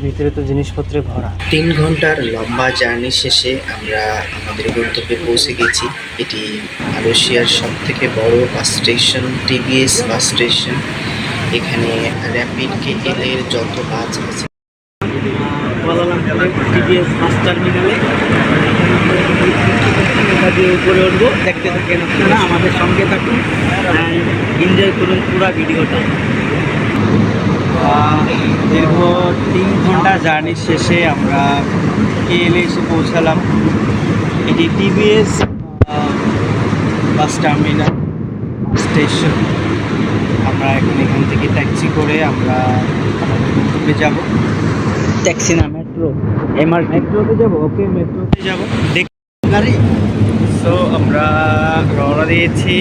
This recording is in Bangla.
ভিতরে তো জিনিসপত্রে ভরা। 3 ঘন্টার লম্বা জার্নি শেষে আমরা আমাদের গন্তব্যে পৌঁছে গেছি। এটি মালয়েশিয়ার সবথেকে বড় bus station, TBS bus station. এখানে র্যাপিড কেএল এর যত বাস আছে টিভিএস বাস টার্মিনালে উপরে উঠবো। দেখতে থাকেন আপনারা, আমাদের সঙ্গে থাকুন, এনজয় করুন পুরো ভিডিওটা। দীর্ঘ 3 ঘন্টা জার্নি শেষে আমরা কেএলএ এসে পৌঁছালাম। এটি টিভিএস বাস টার্মিনাল স্টেশন। আমরা এখন এখান থেকে ট্যাক্সি করে আমরা আমাদের গন্তব্যে যাব। ট্যাক্সি না, মেট্রো, মেট্রোতে যাব। ওকে, মেট্রোতে যাব। গাড়ি। সো আমরা রওনা দিয়েছি।